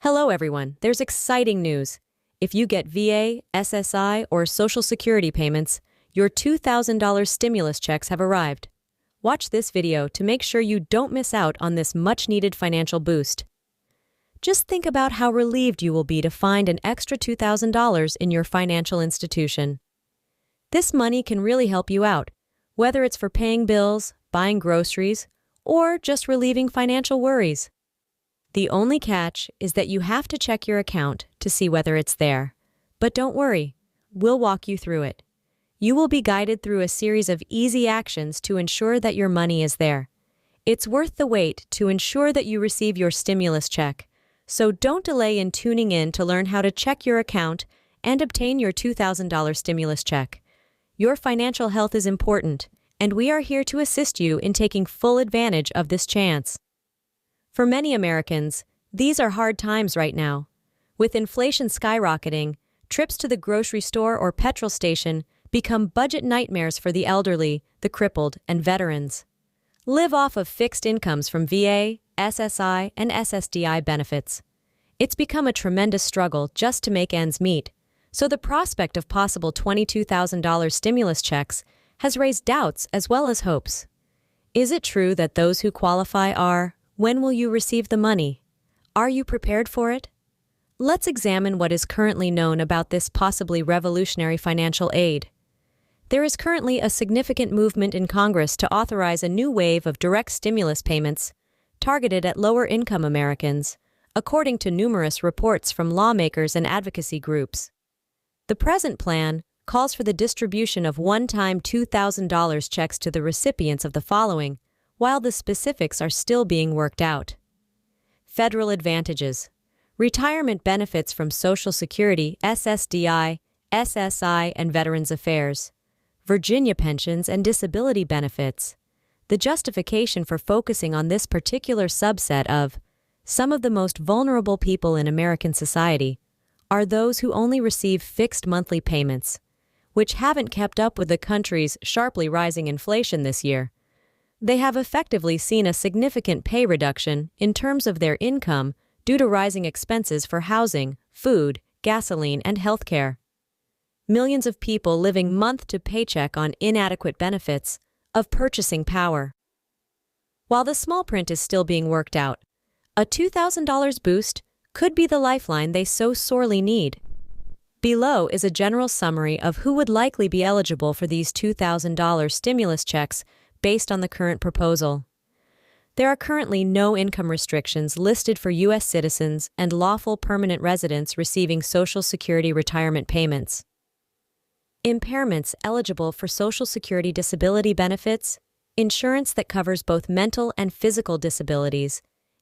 Hello everyone, there's exciting news. If you get VA, SSI, or Social Security payments, your $2,000 stimulus checks have arrived. Watch this video to make sure you don't miss out on this much-needed financial boost. Just think about how relieved you will be to find an extra $2,000 in your financial institution. This money can really help you out, whether it's for paying bills, buying groceries, or just relieving financial worries. The only catch is that you have to check your account to see whether it's there. But don't worry, we'll walk you through it. You will be guided through a series of easy actions to ensure that your money is there. It's worth the wait to ensure that you receive your stimulus check, so don't delay in tuning in to learn how to check your account and obtain your $2,000 stimulus check. Your financial health is important, and we are here to assist you in taking full advantage of this chance. For many Americans, these are hard times right now. With inflation skyrocketing, trips to the grocery store or petrol station become budget nightmares for the elderly, the crippled, and veterans. Live off of fixed incomes from VA, SSI, and SSDI benefits. It's become a tremendous struggle just to make ends meet, so the prospect of possible $22,000 stimulus checks has raised doubts as well as hopes. Is it true that those who qualify are? When will you receive the money? Are you prepared for it? Let's examine what is currently known about this possibly revolutionary financial aid. There is currently a significant movement in Congress to authorize a new wave of direct stimulus payments targeted at lower-income Americans, according to numerous reports from lawmakers and advocacy groups. The present plan calls for the distribution of one-time $2,000 checks to the recipients of the following, while the specifics are still being worked out. Federal advantages. Retirement benefits from Social Security, SSDI, SSI, and Veterans Affairs. Virginia pensions and disability benefits. The justification for focusing on this particular subset of some of the most vulnerable people in American society are those who only receive fixed monthly payments, which haven't kept up with the country's sharply rising inflation this year. They have effectively seen a significant pay reduction in terms of their income due to rising expenses for housing, food, gasoline, and healthcare. Millions of people living month to paycheck on inadequate benefits of purchasing power. While the small print is still being worked out, a $2,000 boost could be the lifeline they so sorely need. Below is a general summary of who would likely be eligible for these $2,000 stimulus checks based on the current proposal. There are currently no income restrictions listed for U.S. citizens and lawful permanent residents receiving Social Security retirement payments. Impairments eligible for Social Security disability benefits, insurance that covers both mental and physical disabilities,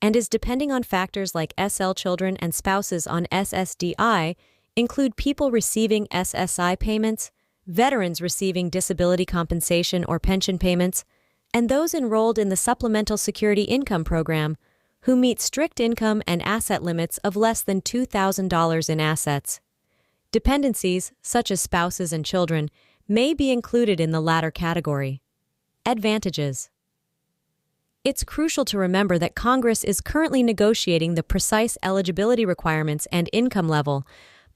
and is depending on factors like SL children and spouses on SSDI, include people receiving SSI payments, veterans receiving disability compensation or pension payments, and those enrolled in the Supplemental Security Income Program who meet strict income and asset limits of less than $2,000 in assets. Dependencies, such as spouses and children, may be included in the latter category. Advantages. It's crucial to remember that Congress is currently negotiating the precise eligibility requirements and income level,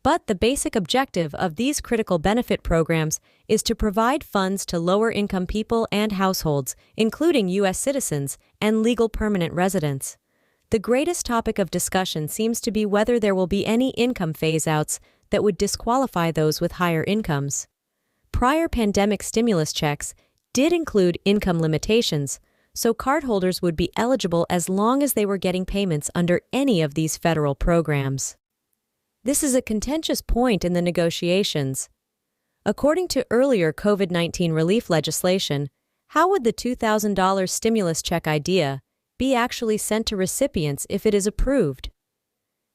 but the basic objective of these critical benefit programs is to provide funds to lower-income people and households, including U.S. citizens and legal permanent residents. The greatest topic of discussion seems to be whether there will be any income phase-outs that would disqualify those with higher incomes. Prior pandemic stimulus checks did include income limitations, so cardholders would be eligible as long as they were getting payments under any of these federal programs. This is a contentious point in the negotiations. According to earlier COVID-19 relief legislation, how would the $2,000 stimulus check idea be actually sent to recipients if it is approved?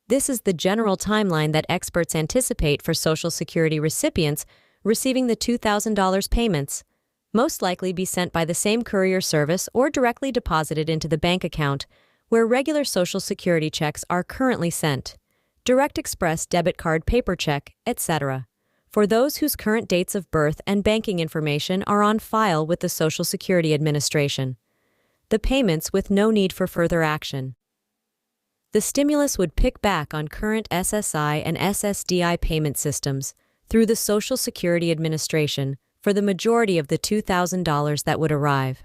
This is the general timeline that experts anticipate for Social Security recipients receiving the $2,000 payments, most likely be sent by the same courier service or directly deposited into the bank account where regular Social Security checks are currently sent. Direct express debit card paper check, etc., for those whose current dates of birth and banking information are on file with the Social Security Administration. The payments with no need for further action. The stimulus would pick back on current SSI and SSDI payment systems through the Social Security Administration for the majority of the $2,000 that would arrive.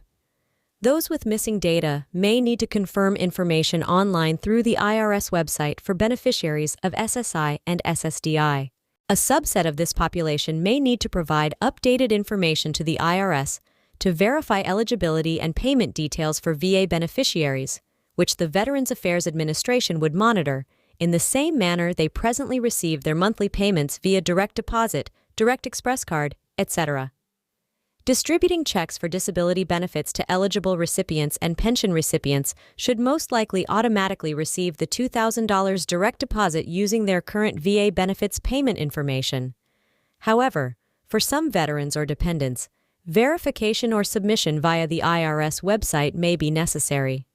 Those with missing data may need to confirm information online through the IRS website for beneficiaries of SSI and SSDI. A subset of this population may need to provide updated information to the IRS to verify eligibility and payment details for VA beneficiaries, which the Veterans Affairs Administration would monitor in the same manner they presently receive their monthly payments via direct deposit, direct express card, etc. Distributing checks for disability benefits to eligible recipients and pension recipients should most likely automatically receive the $2,000 direct deposit using their current VA benefits payment information. However, for some veterans or dependents, verification or submission via the IRS website may be necessary.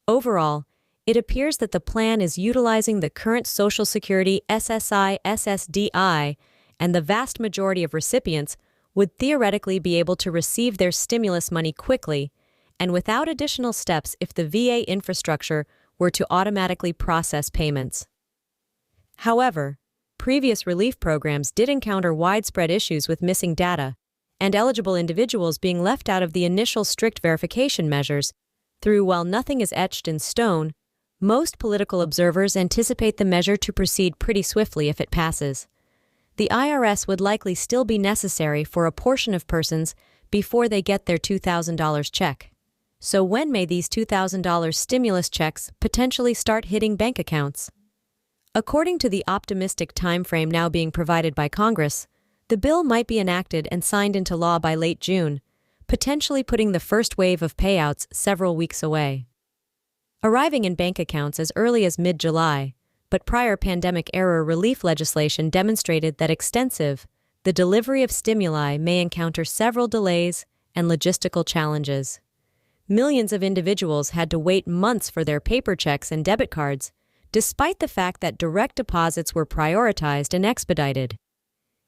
Overall, it appears that the plan is utilizing the current Social Security SSI SSDI, and the vast majority of recipients would theoretically be able to receive their stimulus money quickly and without additional steps if the VA infrastructure were to automatically process payments. However, previous relief programs did encounter widespread issues with missing data and eligible individuals being left out of the initial strict verification measures. While nothing is etched in stone, most political observers anticipate the measure to proceed pretty swiftly if it passes. The IRS would likely still be necessary for a portion of persons before they get their $2,000 check. So when may these $2,000 stimulus checks potentially start hitting bank accounts? According to the optimistic timeframe now being provided by Congress, the bill might be enacted and signed into law by late June, potentially putting the first wave of payouts several weeks away. Arriving in bank accounts as early as mid-July, but prior pandemic-era relief legislation demonstrated that the delivery of stimuli may encounter several delays and logistical challenges. Millions of individuals had to wait months for their paper checks and debit cards, despite the fact that direct deposits were prioritized and expedited.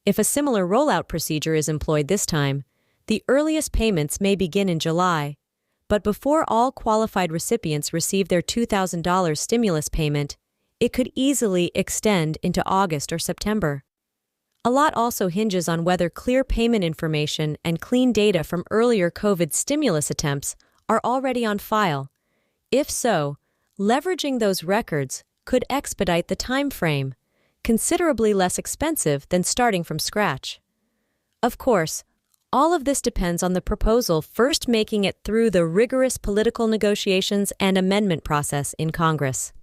If a similar rollout procedure is employed this time, the earliest payments may begin in July, but before all qualified recipients receive their $2,000 stimulus payment, it could easily extend into August or September. A lot also hinges on whether clear payment information and clean data from earlier COVID stimulus attempts are already on file. If so, leveraging those records could expedite the time frame, considerably less expensive than starting from scratch. Of course, all of this depends on the proposal first making it through the rigorous political negotiations and amendment process in Congress.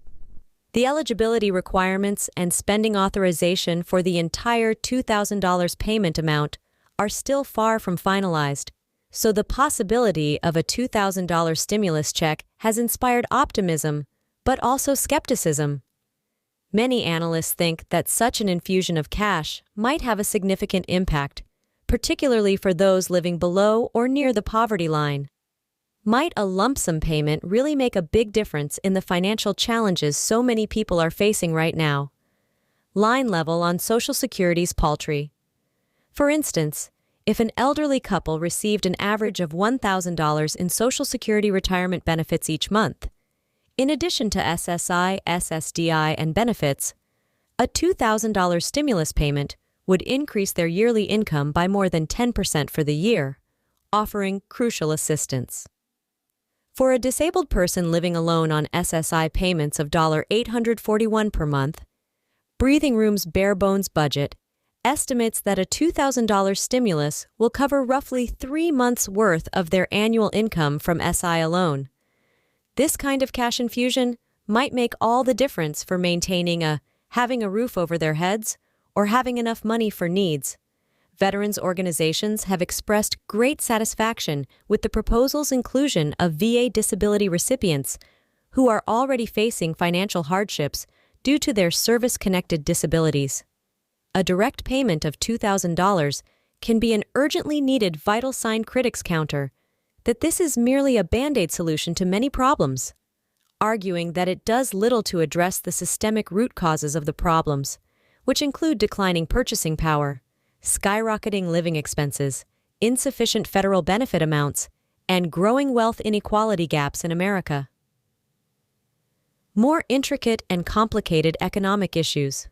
The eligibility requirements and spending authorization for the entire $2,000 payment amount are still far from finalized, so the possibility of a $2,000 stimulus check has inspired optimism, but also skepticism. Many analysts think that such an infusion of cash might have a significant impact, particularly for those living below or near the poverty line. Might a lump sum payment really make a big difference in the financial challenges so many people are facing right now? Line level on Social Security's paltry. For instance, if an elderly couple received an average of $1,000 in Social Security retirement benefits each month, in addition to SSI, SSDI, and benefits, a $2,000 stimulus payment would increase their yearly income by more than 10% for the year, offering crucial assistance. For a disabled person living alone on SSI payments of $841 per month, Breathing Room's bare bones budget estimates that a $2,000 stimulus will cover roughly 3 months' worth of their annual income from SI alone. This kind of cash infusion might make all the difference for having a roof over their heads or having enough money for needs. Veterans organizations have expressed great satisfaction with the proposal's inclusion of VA disability recipients who are already facing financial hardships due to their service-connected disabilities. A direct payment of $2,000 can be an urgently needed vital sign critics counter that this is merely a Band-Aid solution to many problems, arguing that it does little to address the systemic root causes of the problems, which include declining purchasing power, skyrocketing living expenses, insufficient federal benefit amounts, and growing wealth inequality gaps in America. more intricate and complicated economic issues.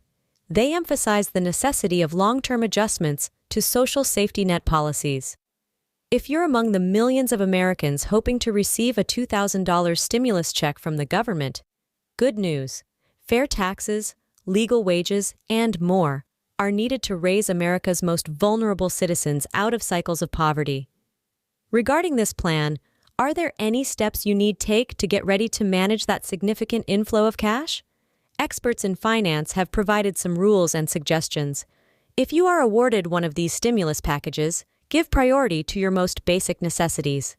They emphasize the necessity of long-term adjustments to social safety net policies. If you're among the millions of Americans hoping to receive a $2,000 stimulus check from the government, good news: fair taxes, legal wages, and more are needed to raise America's most vulnerable citizens out of cycles of poverty. Regarding this plan, are there any steps you need to take to get ready to manage that significant inflow of cash? Experts in finance have provided some rules and suggestions. If you are awarded one of these stimulus packages, give priority to your most basic necessities.